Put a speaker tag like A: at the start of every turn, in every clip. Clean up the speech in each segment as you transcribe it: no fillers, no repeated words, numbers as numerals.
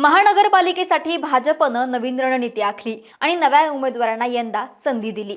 A: महानगरपालिकेसाठी भाजपनं नवीन रणनीती आखली आणि नव्या उमेदवारांना यंदा संधी दिली।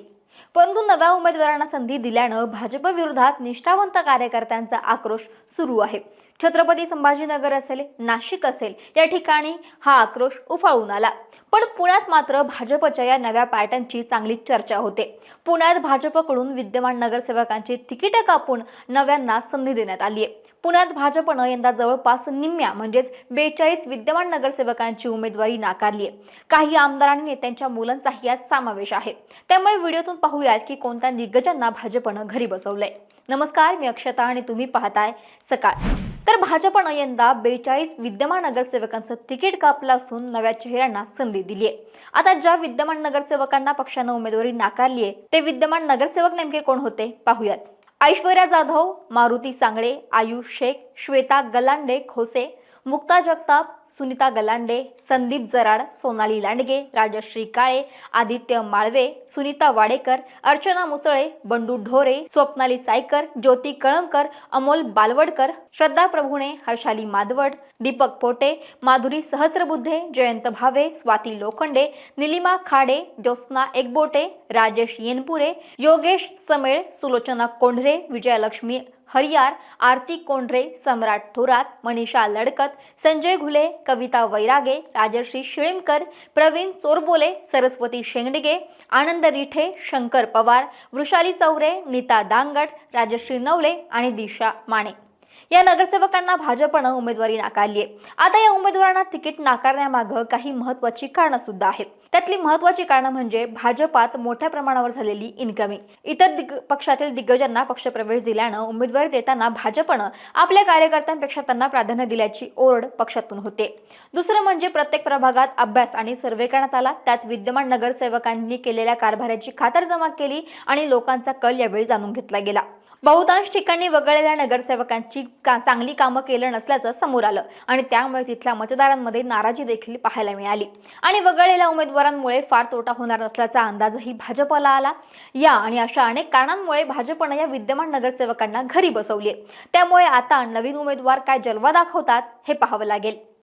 A: परंतु नव्या उमेदवारांना संधी दिल्यानं भाजप विरोधात निष्ठावंत कार्यकर्त्यांचा आक्रोश सुरू आहे। छत्रपती संभाजीनगर असेल, नाशिक असेल, या ठिकाणी हा आक्रोश उफाळून आला। पण पुण्यात मात्र भाजपच्या या नव्या पॅटर्नची चांगली चर्चा होते। पुण्यात भाजपकडून विद्यमान नगरसेवकांची तिकीटे कापून नव्यांना संधी देण्यात आली आहे। पुण्यात भाजपनं यंदा जवळपास निम्म्या म्हणजेच 42 विद्यमान नगरसेवकांची उमेदवारी नाकारली आहे। काही आमदार आणि नेत्यांच्या मुलांचाही यात समावेश आहे। त्यामुळे व्हिडिओतून पाहूयात की कोणत्या दिग्गजांना भाजपनं घरी बसवलंय। नमस्कार, मी अक्षता आणि तुम्ही पाहताय सकाळ। तर भाजपनं यंदा 42 विद्यमान नगरसेवकांचं तिकीट कापलं असून नव्या चेहऱ्यांना संधी दिली आहे। आता ज्या विद्यमान नगरसेवकांना पक्षानं उमेदवारी नाकारली आहे ते विद्यमान नगरसेवक नेमके कोण होते पाहूयात। ऐश्वर्या जाधव, मारुती सांगळे, आयुष शेख, श्वेता गलांडे खोसे, मुक्ता जगताप, सुनीता गलांडे, संदीप जराड, सोनाली लांडगे, राजश्री काळे, आदित्य माळवे, सुनीता वाडेकर, अर्चना मुसळे, बंडू ढोरे, स्वप्नाली सायकर, ज्योती कळमकर, अमोल बालवडकर, श्रद्धा प्रभुणे, हर्षाली माधवड, दीपक पोटे, माधुरी सहस्त्रबुद्धे, जयंत भावे, स्वाती लोखंडे, निलिमा खाडे, ज्योत्स्ना एकबोटे, राजेश येनपुरे, योगेश समेळ, सुलोचना कोंढरे, विजयलक्ष्मी हरियार, आरती कोंढरे, सम्राट थोरात, मनीषा लडकत, संजय घुले, कविता वैरागे, राजश्री शिळीमकर, प्रवीण चोरबोले, सरस्वती शेंगडिगे, आनंद रिठे, शंकर पवार, वृषाली चौरे, नीता दांगट, राजश्री नवले आणि दिशा माने या नगरसेवकांना भाजपनं उमेदवारी नाकारली आहे। आता या उमेदवारांना तिकीट नाकारण्यामागे काही महत्त्वाची कारणं सुद्धा आहेत। त्यातली महत्त्वाची कारणं म्हणजे भाजपात मोठ्या प्रमाणावर झालेली इनकमिंग। इतर पक्षातील दिग्गजांना पक्षप्रवेश दिल्यानं उमेदवारी देताना भाजपनं आपल्या कार्यकर्त्यांपेक्षा त्यांना प्राधान्य दिल्याची ओरड पक्षातून होते। दुसरं म्हणजे प्रत्येक प्रभागात अभ्यास आणि सर्व्हे करण्यात आला, त्यात विद्यमान नगरसेवकांनी केलेल्या कारभाराची खातरजमा केली आणि लोकांचा कल यावेळी जाणून घेतला गेला। बहुतांश ठिकाणी वगळलेल्या नगरसेवकांची चांगली कामं केलं नसल्याचं समोर आलं आणि त्यामुळे तिथल्या मतदारांमध्ये नाराजी देखील पाहायला मिळाली आणि वगळलेल्या उमेदवारांमुळे फार तोटा होणार नसल्याचा अंदाजही भाजपला आला। या आणि अशा अनेक कारणांमुळे भाजपनं या विद्यमान नगरसेवकांना घरी बसवले। त्यामुळे आता नवीन उमेदवार काय जलवा दाखवतात हे पाहावं लागेल।